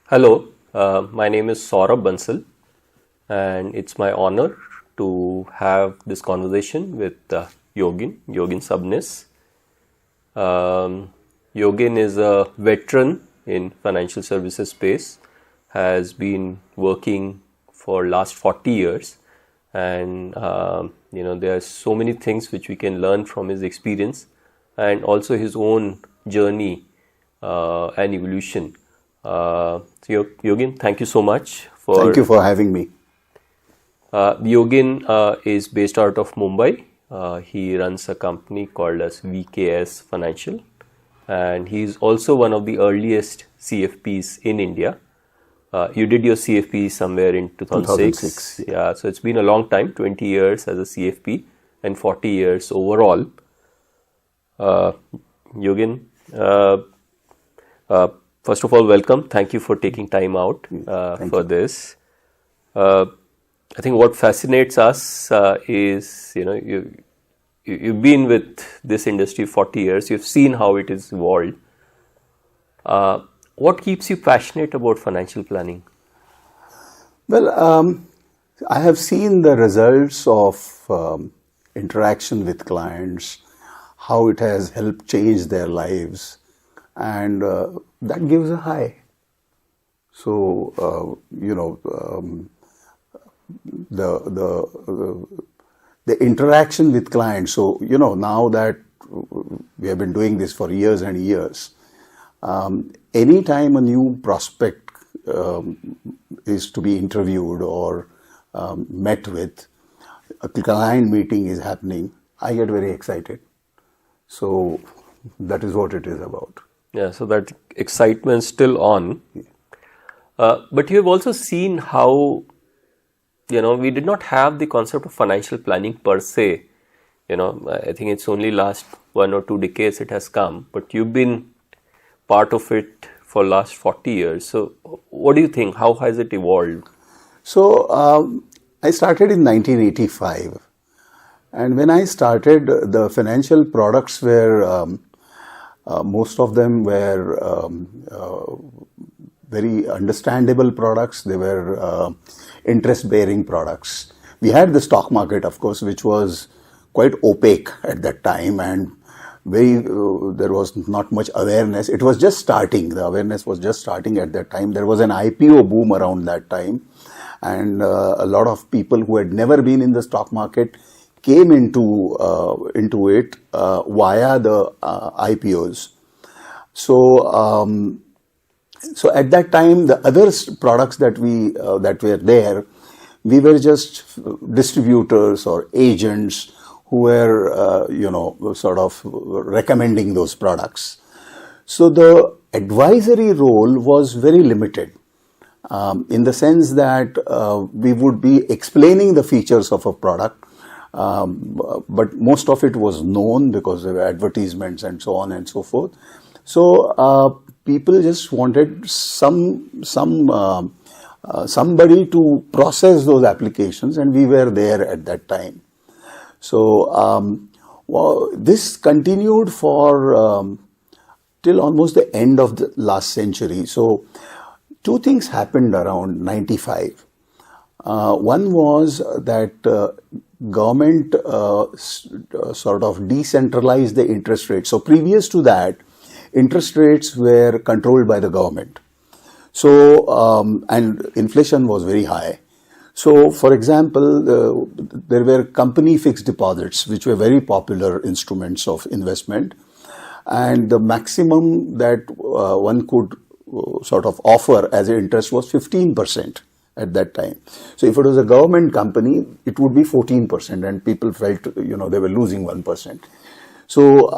Hello, my name is Saurabh Bansal, and it's my honor to have this conversation with Yogin Sabnis. Yogin is a veteran in financial services space, has been working for last 40 years, and there are so many things which we can learn from his experience and also his own journey and evolution. Yogin, thank you so much for. Thank you for having me. Yogin is based out of Mumbai. He runs a company called as VKS Financial, and he's also one of the earliest CFPs in India. You did your CFP somewhere in 2006. Yeah, so it's been a long time, 20 years as a CFP and 40 years overall. Yogin, first of all, welcome. Thank you for taking time out for this. I think what fascinates us is, you've been with this industry 40 years. You've seen how it has evolved. What keeps you passionate about financial planning? Well, I have seen the results of interaction with clients, how it has helped change their lives, and that gives a high. So, the interaction with clients. So, now that we have been doing this for years and years, anytime a new prospect is to be interviewed or met with, a client meeting is happening, I get very excited. So that is what it is about. Yeah, so that excitement is still on. But you have also seen how, we did not have the concept of financial planning per se. I think it's only last 1 or 2 decades it has come, but you've been part of it for last 40 years. So what do you think? How has it evolved? So I started in 1985. And when I started, the financial products were, most of them were very understandable products. They were interest-bearing products. We had the stock market, of course, which was quite opaque at that time, and there was not much awareness. It was just starting. The awareness was just starting at that time. There was an IPO boom around that time, and a lot of people who had never been in the stock market came into it via the IPOs. So at that time, the other products that were there, we were just distributors or agents who were, sort of recommending those products. So the advisory role was very limited, in the sense that we would be explaining the features of a product, but most of it was known because there were advertisements and so on and so forth. So people just wanted somebody to process those applications, and we were there at that time. So this continued for till almost the end of the last century. So 2 things happened around 95. One was that government sort of decentralized the interest rate. So previous to that, interest rates were controlled by the government. So, and inflation was very high. So, for example, there were company fixed deposits, which were very popular instruments of investment. And the maximum that one could sort of offer as an interest was 15% at that time. So if it was a government company, it would be 14%, and people felt, they were losing 1%. So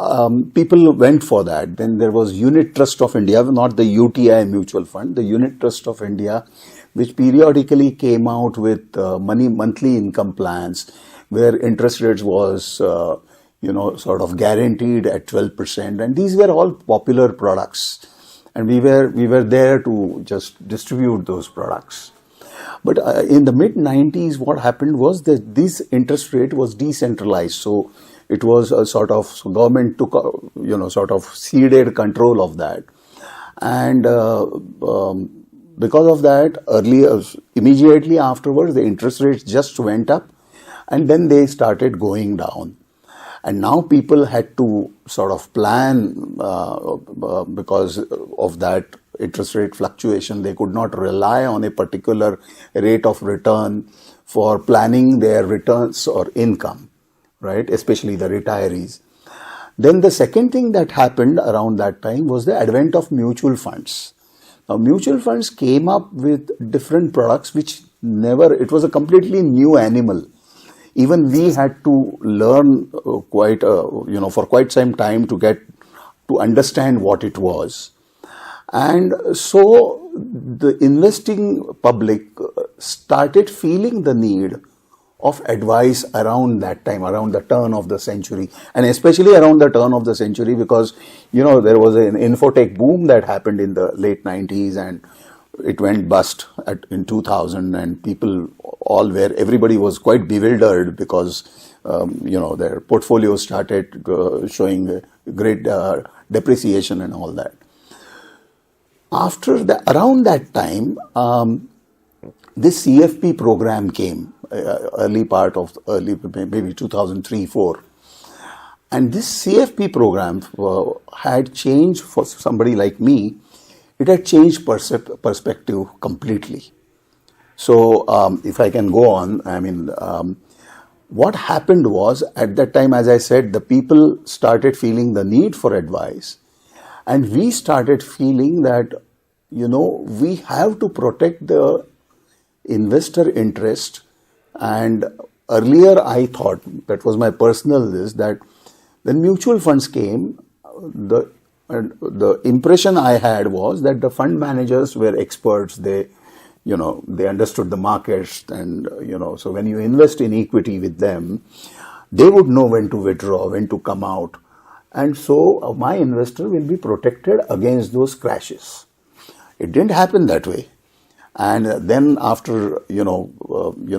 people went for that. Then there was Unit Trust of India, not the UTI mutual fund, the Unit Trust of India, which periodically came out with monthly income plans, where interest rates was, sort of guaranteed at 12%. And these were all popular products. And we were there to just distribute those products. But in the mid-90s, what happened was that this interest rate was decentralized. So it was a sort of, so government took, sort of ceded control of that. And because of that, immediately afterwards, the interest rates just went up and then they started going down. And now people had to sort of plan because of that interest rate fluctuation. They could not rely on a particular rate of return for planning their returns or income, right? Especially the retirees. Then the second thing that happened around that time was the advent of mutual funds. Now, mutual funds came up with different products which it was a completely new animal. Even we had to learn for quite some time to understand what it was. And so the investing public started feeling the need of advice around that time, around the turn of the century, and especially around the turn of the century because, there was an infotech boom that happened in the late 90s and it went bust in 2000 and everybody was quite bewildered because, their portfolios started showing great depreciation and all that. Around that time, this CFP program came, maybe 2003-04. And this CFP program had changed for somebody like me. It had changed perspective completely. So if I can go on, what happened was at that time, as I said, the people started feeling the need for advice. And we started feeling that, we have to protect the investor interest. And earlier I thought, that was my personal list, that when mutual funds came, the impression I had was that the fund managers were experts. They understood the markets and, so when you invest in equity with them, they would know when to withdraw, when to come out. And so my investor will be protected against those crashes. It didn't happen that way. And then after,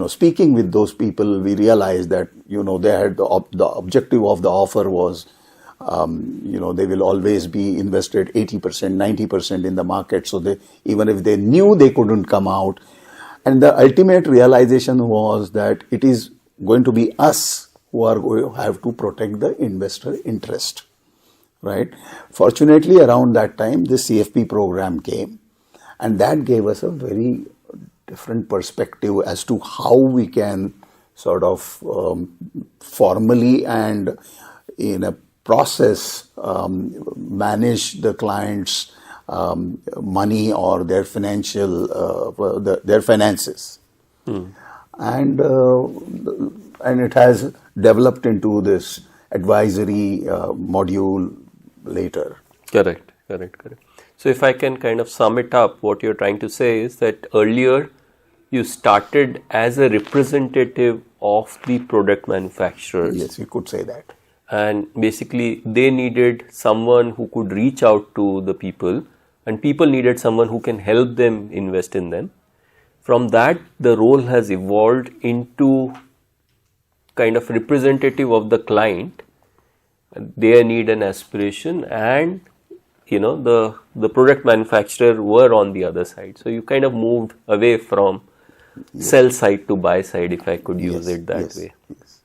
speaking with those people, we realized that, they had the objective of the offer was, they will always be invested 80%, 90% in the market. So even if they knew they couldn't come out. And the ultimate realization was that it is going to be us who are going to have to protect the investor interest, right? Fortunately, around that time, this CFP program came. And that gave us a very different perspective as to how we can sort of formally and in a process manage the client's money or their their finances. And it has developed into this advisory module later. Correct. So if I can kind of sum it up, what you're trying to say is that earlier you started as a representative of the product manufacturers. Yes, you could say that. And basically they needed someone who could reach out to the people and people needed someone who can help them invest in them. From that, the role has evolved into kind of representative of the client, their need and aspiration, and the product manufacturer were on the other side. So you kind of moved away from sell side to buy side, if I could use it that way. Yes.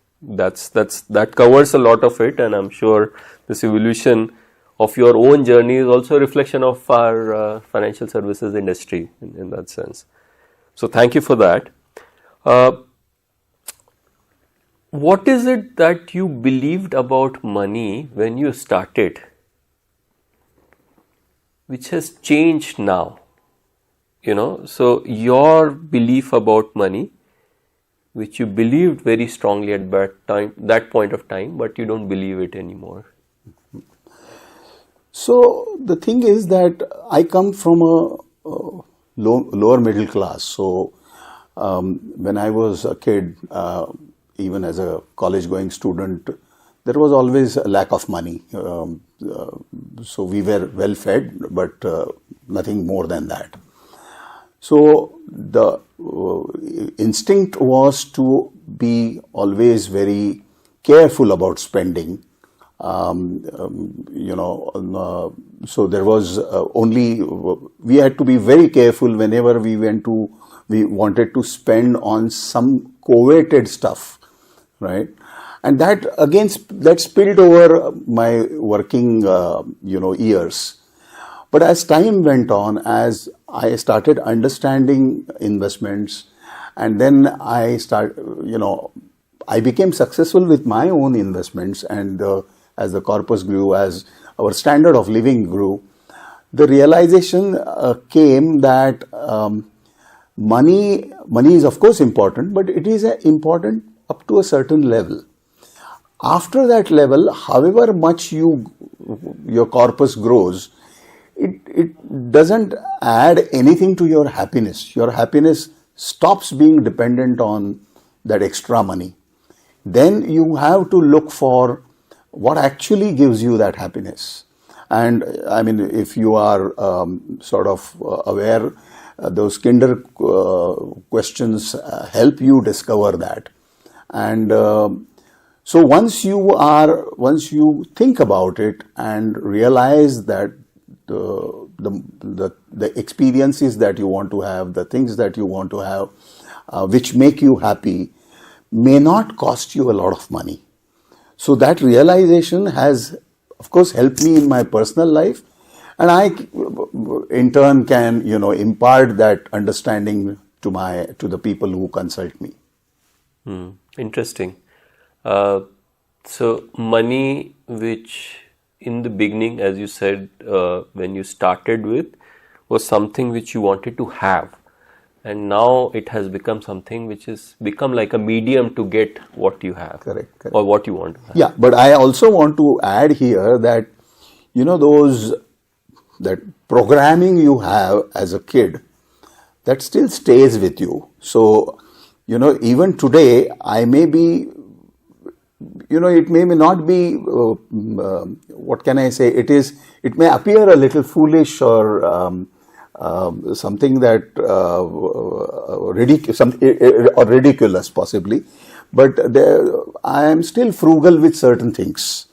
That covers a lot of it, and I'm sure this evolution of your own journey is also a reflection of our financial services industry in that sense. So thank you for that. What is it that you believed about money when you started, which has changed now? So your belief about money, which you believed very strongly at that point of time, but you don't believe it anymore. So the thing is that I come from a lower middle class. So when I was a kid, even as a college going student, there was always a lack of money. So we were well fed, but nothing more than that. So the instinct was to be always very careful about spending. So there was we had to be very careful whenever we wanted to spend on some coveted stuff, right? And that again, that spilled over my working, years. But as time went on, as I started understanding investments, and then I became successful with my own investments, and as the corpus grew, as our standard of living grew, the realization came that money is of course important, but it is important up to a certain level. After that level, however much your corpus grows, it doesn't add anything to your happiness. Your happiness stops being dependent on that extra money. Then you have to look for what actually gives you that happiness. And I mean, if you are aware, those kinder questions help you discover that. And so once you think about it and realize that the experiences that you want to have, the things that you want to have, which make you happy, may not cost you a lot of money. So that realization has, of course, helped me in my personal life, and I, in turn, can impart that understanding to the people who consult me. Interesting. So money, which in the beginning, as you said, when you started with, was something which you wanted to have, and now it has become something which is become like a medium to get what you have. Correct. Or what you want to have. Yeah, but I also want to add here that that programming you have as a kid, that still stays with you. So even today, I may be, it may not be, what can I say, it may appear a little foolish or something that ridiculous possibly, but I am still frugal with certain things.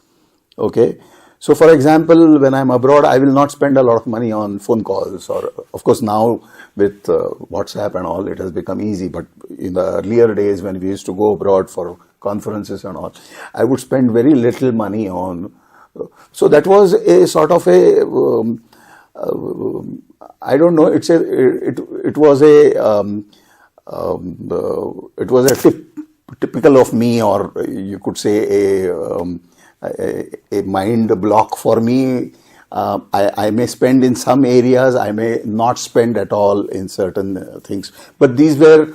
Okay, so for example, when I'm abroad, I will not spend a lot of money on phone calls, or of course now with WhatsApp and all, it has become easy. But in the earlier days when we used to go abroad for conferences and all, I would spend very little money on. So that was a sort of a I don't know. It was a typical of me, or you could say a mind block for me. I may spend in some areas, I may not spend at all in certain things. But these were,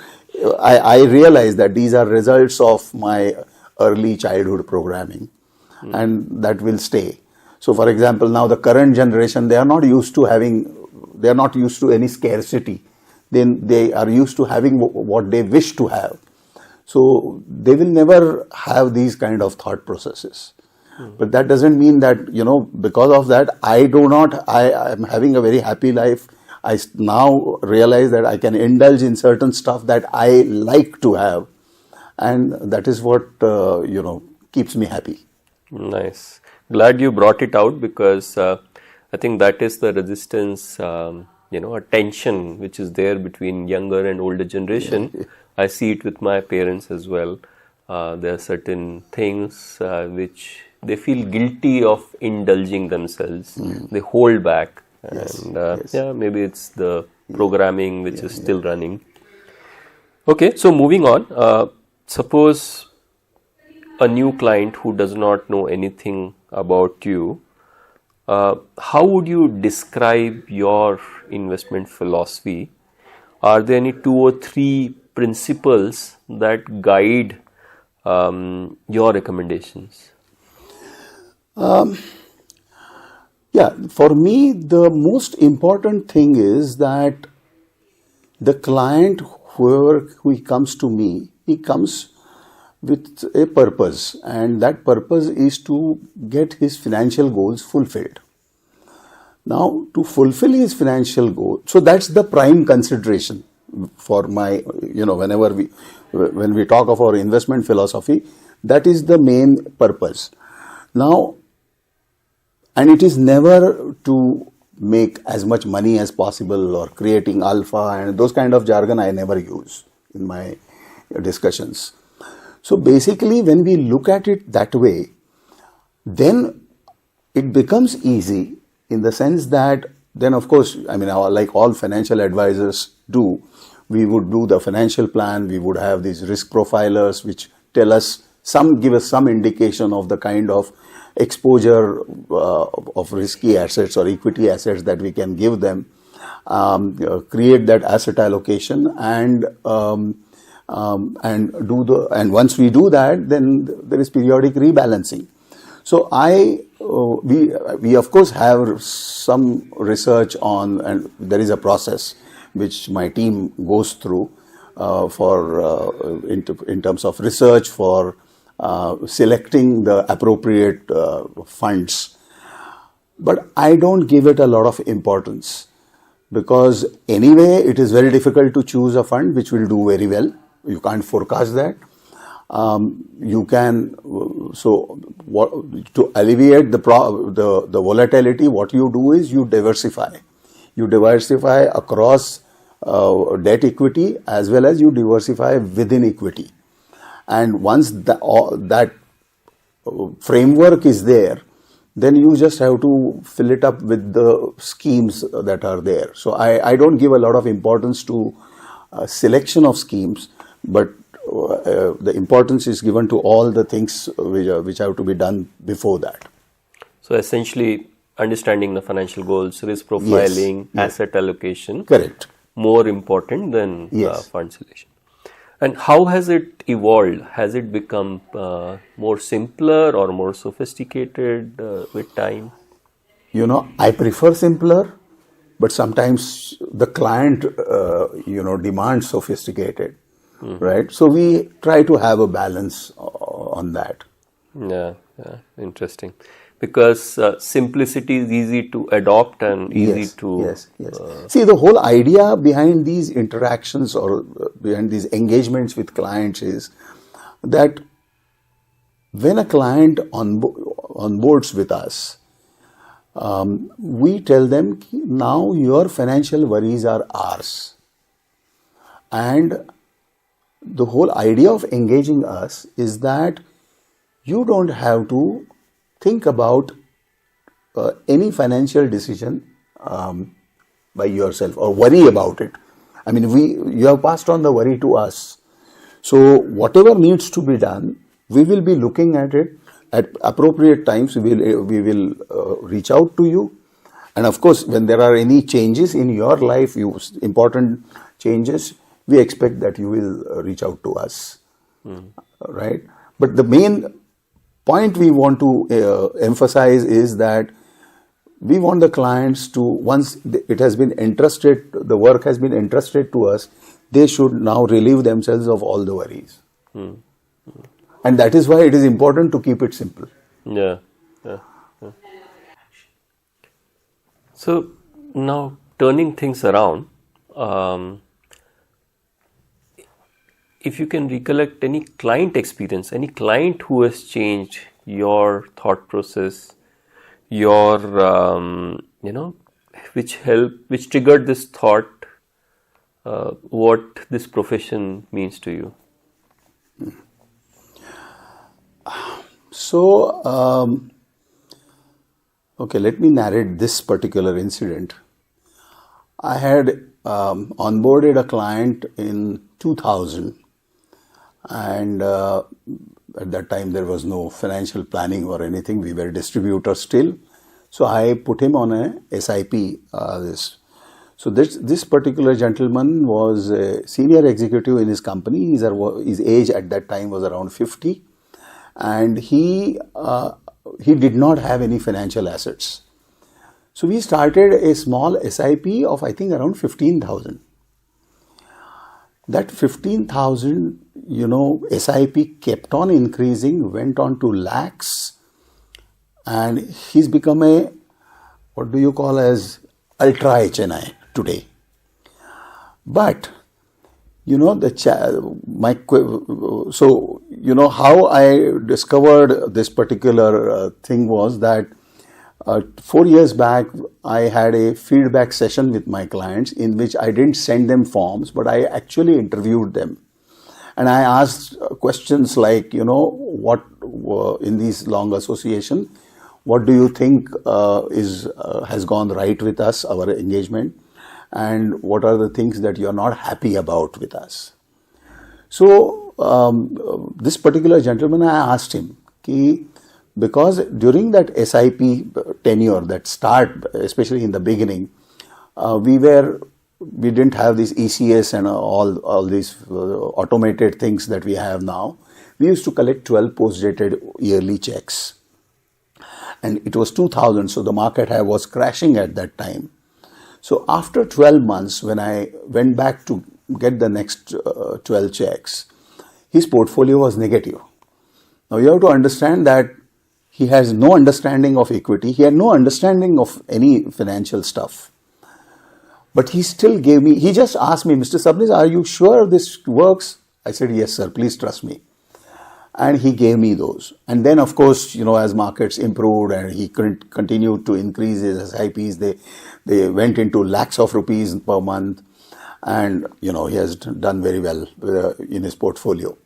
I realized that these are results of my early childhood programming, and that will stay. So, for example, now the current generation, they are not used to any scarcity. They are used to having what they wish to have. So they will never have these kind of thought processes. But that doesn't mean that, because of that, I am having a very happy life. I now realize that I can indulge in certain stuff that I like to have. And that is what, keeps me happy. Nice. Glad you brought it out, because I think that is the resistance, a tension which is there between younger and older generation. Yeah. I see it with my parents as well. There are certain things which they feel guilty of indulging themselves. They hold back. Yes. And yes. yeah, maybe it's the programming which is still running. Okay, so moving on. Suppose a new client who does not know anything about you, how would you describe your investment philosophy? Are there any 2 or 3 principles that guide your recommendations? Yeah, for me, the most important thing is that the client, whoever he comes to me, he comes with a purpose, and that purpose is to get his financial goals fulfilled. Now, to fulfill his financial goal, so that's the prime consideration for my, whenever when we talk of our investment philosophy, that is the main purpose. Now, And it is never to make as much money as possible or creating alpha, and those kind of jargon I never use in my discussions. So basically, when we look at it that way, then it becomes easy in the sense that then, of course, I mean, like all financial advisors do, we would do the financial plan, we would have these risk profilers which tell us give us some indication of the kind of exposure of risky assets or equity assets that we can give them, create that asset allocation, and once we do that, then there is periodic rebalancing. So we of course have some research on, and there is a process which my team goes through in terms of research for selecting the appropriate funds. But I don't give it a lot of importance, because anyway it is very difficult to choose a fund which will do very well. You can't forecast that. You can, to alleviate the volatility, what you do is you diversify. You diversify across debt equity as well as you diversify within equity. And once that framework is there, then you just have to fill it up with the schemes that are there. So I don't give a lot of importance to selection of schemes, but the importance is given to all the things which have to be done before that. So essentially, understanding the financial goals, risk profiling, asset allocation. Correct. More important than fund selection. And how has it evolved? Has it become more simpler or more sophisticated with time? I prefer simpler, but sometimes the client, demands sophisticated, right? So we try to have a balance on that. Yeah, interesting. Because simplicity is easy to adopt and easy to... Yes. See, the whole idea behind these interactions or behind these engagements with clients is that when a client onboards with us, we tell them, now your financial worries are ours. And the whole idea of engaging us is that you don't have to think about any financial decision by yourself or worry about it. I mean, you have passed on the worry to us. So whatever needs to be done, we will be looking at it at appropriate times. We will reach out to you. And of course, when there are any changes in your life, important changes, we expect that you will reach out to us, right? But the main point we want to emphasize is that we want the clients to, once it has been entrusted, the work has been entrusted to us, they should now relieve themselves of all the worries. And that is why it is important to keep it simple. Yeah. So now turning things around, if you can recollect any client experience, any client who has changed your thought process, your, which triggered this thought, what this profession means to you? So, okay, let me narrate this particular incident. I had onboarded a client in 2000. And at that time, there was no financial planning or anything. We were distributors still. So I put him on a SIP. So this particular gentleman was a senior executive in his company. His age at that time was around 50. And he did not have any financial assets. So we started a small SIP of, I think, around 15,000. That 15,000, SIP kept on increasing, went on to lakhs, and he's become a, what do you call as, ultra HNI today. But, how I discovered this particular thing was that 4 years back, I had a feedback session with my clients in which I didn't send them forms, but I actually interviewed them. And I asked questions like, what in these long association, what do you think has gone right with us, our engagement, and what are the things that you're not happy about with us? So this particular gentleman, I asked him, because during that SIP tenure, that start, especially in the beginning, we didn't have this ECS and all these automated things that we have now. We used to collect 12 post-dated yearly checks. And it was 2000, so the market was crashing at that time. So after 12 months, when I went back to get the next 12 checks, his portfolio was negative. Now you have to understand that he has no understanding of equity. He had no understanding of any financial stuff. But he still gave me, he just asked me, Mr. Sabnis, are you sure this works? I said, yes, sir, please trust me. And he gave me those. And then, of course, as markets improved and he continued to increase his SIPs, they went into lakhs of rupees per month. And, he has done very well in his portfolio.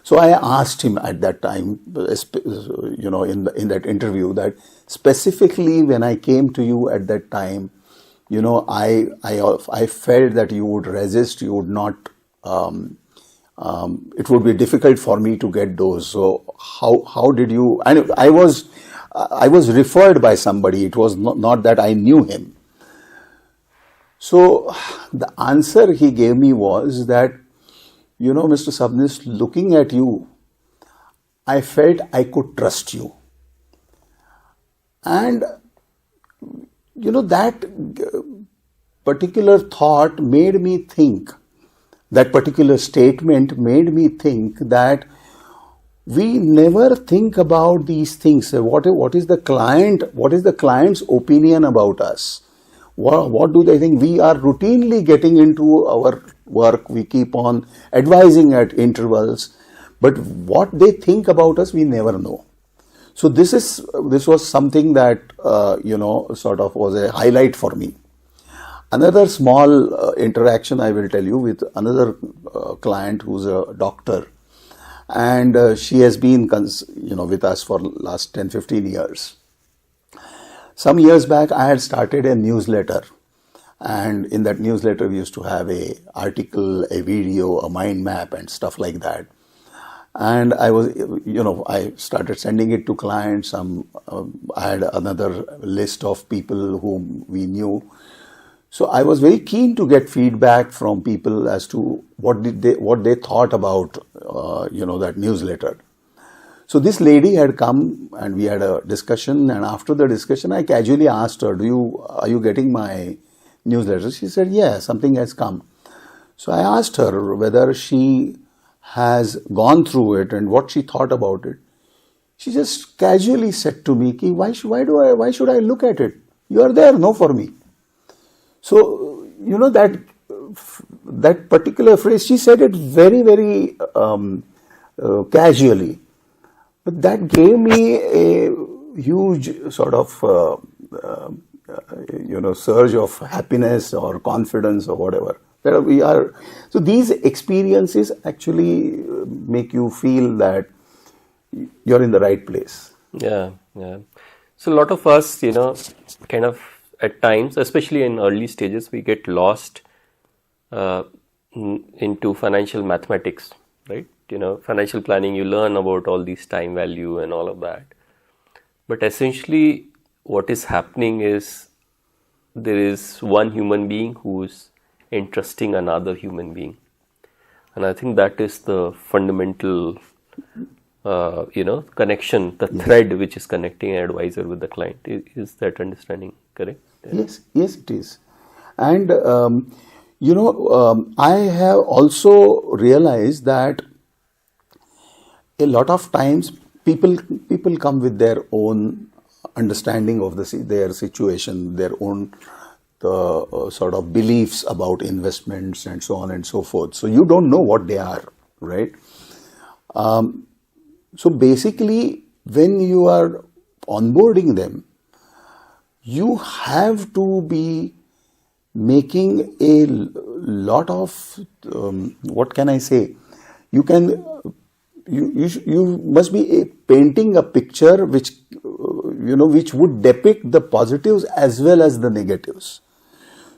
So I asked him at that time, in that interview, that specifically when I came to you at that time, I felt that you would resist, you would not, it would be difficult for me to get those. So how did you, and I was referred by somebody, it was not that I knew him. So the answer he gave me was that, Mr. Sabnis, looking at you, I felt I could trust you. And, that particular thought made me think, that particular statement made me think that we never think about these things. What is the client's opinion about us? What do they think? We are routinely getting into our work. We keep on advising at intervals, but what they think about us, we never know. So this was something that sort of was a highlight for me. Another small interaction I will tell you with another client who's a doctor, and she has been with us for last 10-15 years. Some years back, I had started a newsletter, and in that newsletter, we used to have a article, a video, a mind map, and stuff like that. And I started sending it to clients. I had another list of people whom we knew. So I was very keen to get feedback from people as to what they thought about, that newsletter. So this lady had come and we had a discussion, and after the discussion, I casually asked her, are you getting my newsletter? She said, yeah, something has come. So I asked her whether she has gone through it and what she thought about it. She just casually said to me, why should I look at it? You are there, no, for me. So, that particular phrase, she said it very, very casually. But that gave me a huge sort of, surge of happiness or confidence or whatever. So these experiences actually make you feel that you're in the right place. Yeah. So a lot of us, kind of at times, especially in early stages, we get lost into financial mathematics, right? Financial planning, you learn about all these time value and all of that. But essentially, what is happening is there is one human being who's entrusting another human being. And I think that is the fundamental, connection, the thread which is connecting an advisor with the client. Is that understanding correct? Yes, it is. And, I have also realized that a lot of times people come with their own understanding of their situation, their own sort of beliefs about investments and so on and so forth. So you don't know what they are, right? So basically, when you are onboarding them, you have to be making a lot of, what can I say? You must be painting a picture which, which would depict the positives as well as the negatives.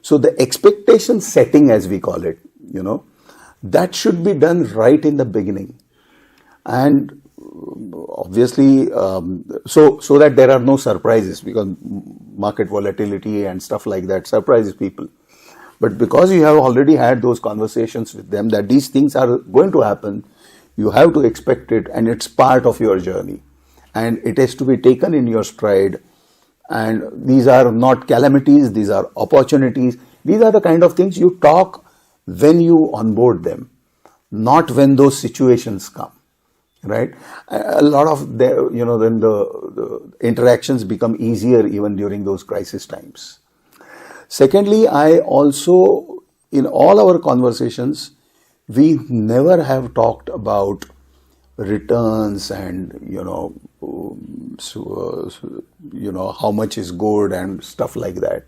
So the expectation setting, as we call it, that should be done right in the beginning. And obviously, so that there are no surprises, because market volatility and stuff like that surprises people. But because you have already had those conversations with them that these things are going to happen, you have to expect it, and it's part of your journey. And it has to be taken in your stride. And these are not calamities, these are opportunities. These are the kind of things you talk when you onboard them, not when those situations come. Right? A lot of then the interactions become easier even during those crisis times. Secondly, I also, in all our conversations, we never have talked about returns and how much is good and stuff like that.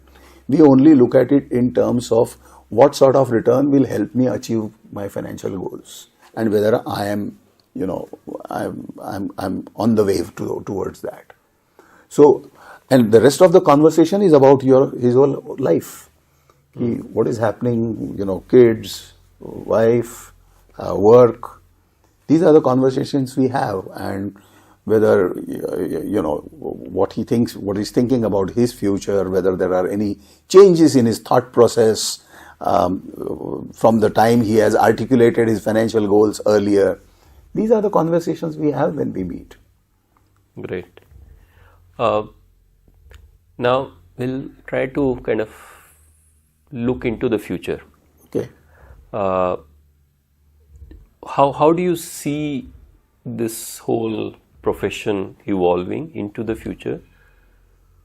We only look at it in terms of what sort of return will help me achieve my financial goals, and whether I am I'm on the way towards that. So, and the rest of the conversation is about his whole life. What is happening, kids, wife, work. These are the conversations we have, and whether, what he thinks, what he's thinking about his future, whether there are any changes in his thought process from the time he has articulated his financial goals earlier. These are the conversations we have when we meet. Great. Now we'll try to kind of look into the future. Okay. How do you see this whole profession evolving into the future?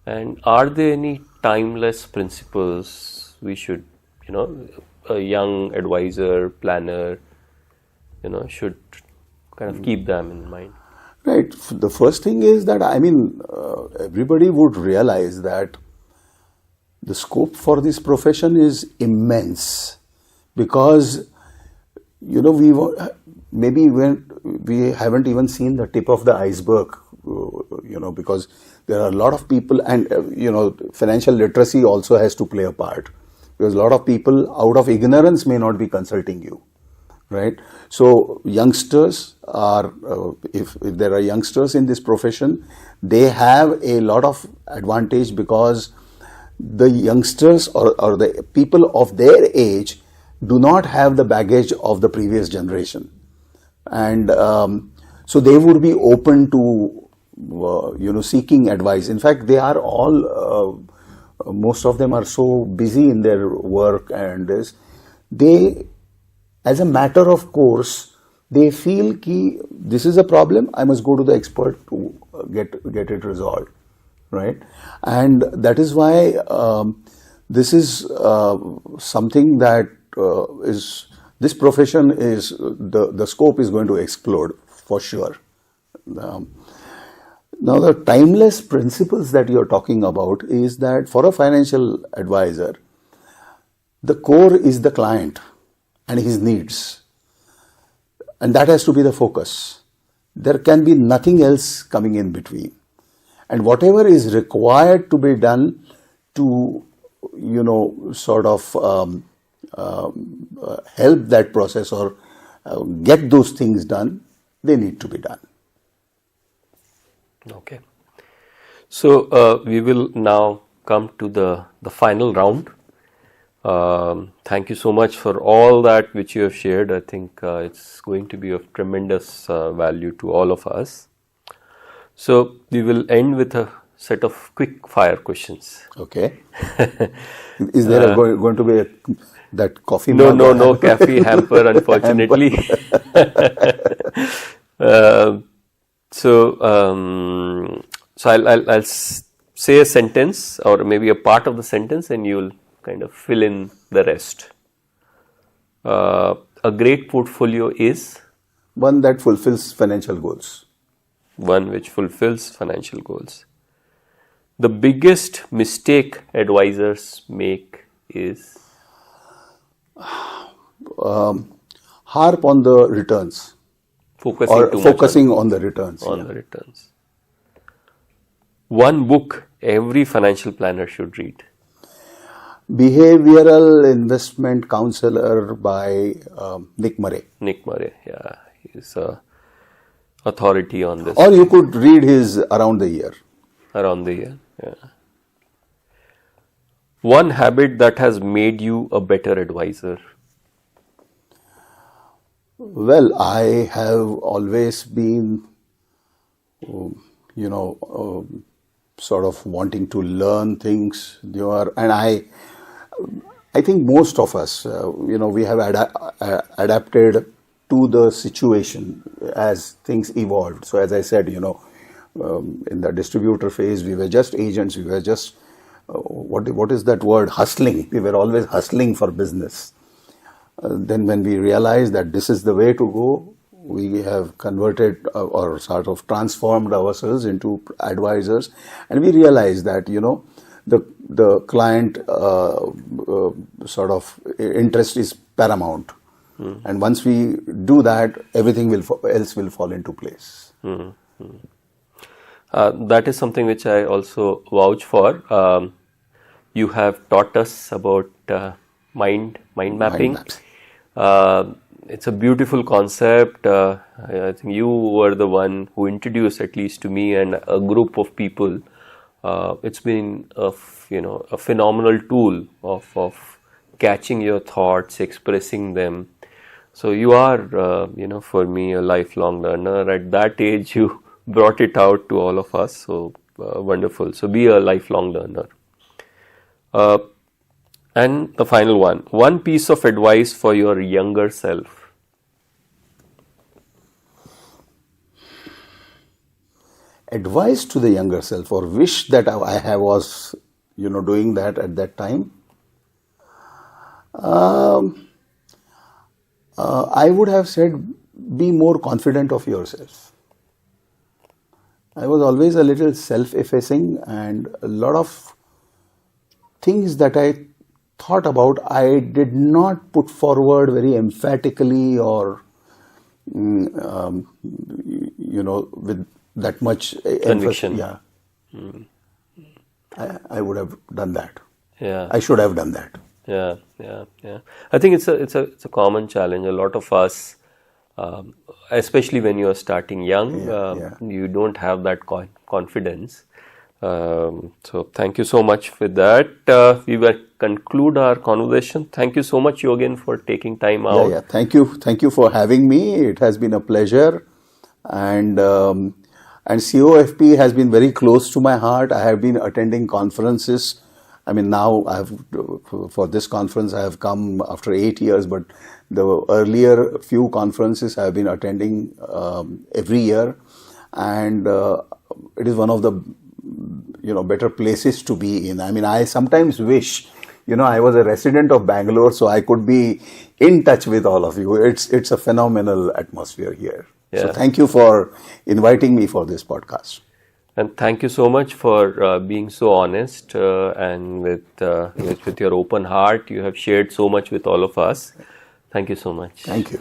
And are there any timeless principles we should, a young advisor, planner, should kind of keep them in mind? Right. The first thing is that, everybody would realize that the scope for this profession is immense, because, we haven't even seen the tip of the iceberg, because there are a lot of people, and, financial literacy also has to play a part, because a lot of people out of ignorance may not be consulting you. Right. So youngsters are, if there are youngsters in this profession, they have a lot of advantage, because the youngsters or the people of their age do not have the baggage of the previous generation. And so they would be open to, seeking advice. In fact, they are all, most of them are so busy in their work and this, as a matter of course, they feel that this is a problem, I must go to the expert to get it resolved, right? And that is why this is something that this profession is, the scope is going to explode for sure. Now the timeless principles that you're talking about is that for a financial advisor, the core is the client and his needs. And that has to be the focus. There can be nothing else coming in between. And whatever is required to be done to, sort of help that process or get those things done, they need to be done. Okay. So we will now come to the final round. Thank you so much for all that which you have shared. I think it's going to be of tremendous value to all of us. So we will end with a set of quick fire questions. Okay. Is there going to be that coffee? No coffee hamper, unfortunately. So I'll say a sentence or maybe a part of the sentence, and you'll kind of fill in the rest. A great portfolio is one that fulfills financial goals. One which fulfills financial goals. the biggest mistake advisors make is? Harp on the returns. Focusing on the returns. On the returns. One book every financial planner should read. Behavioral Investment Counselor by Nick Murray. Nick Murray, yeah. He's a authority on this. Or you could read his Around the Year. Around the Year, yeah. One habit that has made you a better advisor. Well, I have always been, sort of wanting to learn things. And I think most of us, we have adapted to the situation as things evolved. So as I said, in the distributor phase, we were just agents. We were just, what is that word? Hustling. We were always hustling for business. Then when we realized that this is the way to go, we have converted or sort of transformed ourselves into advisors. And we realized that, the client sort of interest is paramount. And once we do that, everything else will fall into place. That is something which I also vouch for. You have taught us about mind mapping. It's a beautiful concept. I think you were the one who introduced, at least to me and a group of people. It's been a phenomenal tool of catching your thoughts, expressing them. So you are, for me, a lifelong learner. At that age, you brought it out to all of us. So wonderful. So be a lifelong learner. And the final one piece of advice for your younger self. Advice to the younger self, or wish that I was, doing that at that time. I would have said, be more confident of yourself. I was always a little self-effacing, and a lot of things that I thought about, I did not put forward very emphatically or, with that much conviction. Yeah. I would have done that. Yeah. I should have done that. Yeah. I think it's a common challenge. A lot of us, especially when you are starting young, you don't have that confidence. So thank you so much for that. We will conclude our conversation. Thank you so much, Yogin, for taking time out. Yeah. Thank you for having me. It has been a pleasure, and COFP has been very close to my heart. I have been attending conferences. I mean, now for this conference I have come after 8 years, but the earlier few conferences I have been attending every year, and it is one of the better places to be in. I mean, I sometimes wish, I was a resident of Bangalore, so I could be in touch with all of you. It's a phenomenal atmosphere here. Yeah. So thank you for inviting me for this podcast. And thank you so much for being so honest and with your open heart. You have shared so much with all of us. Thank you so much. Thank you.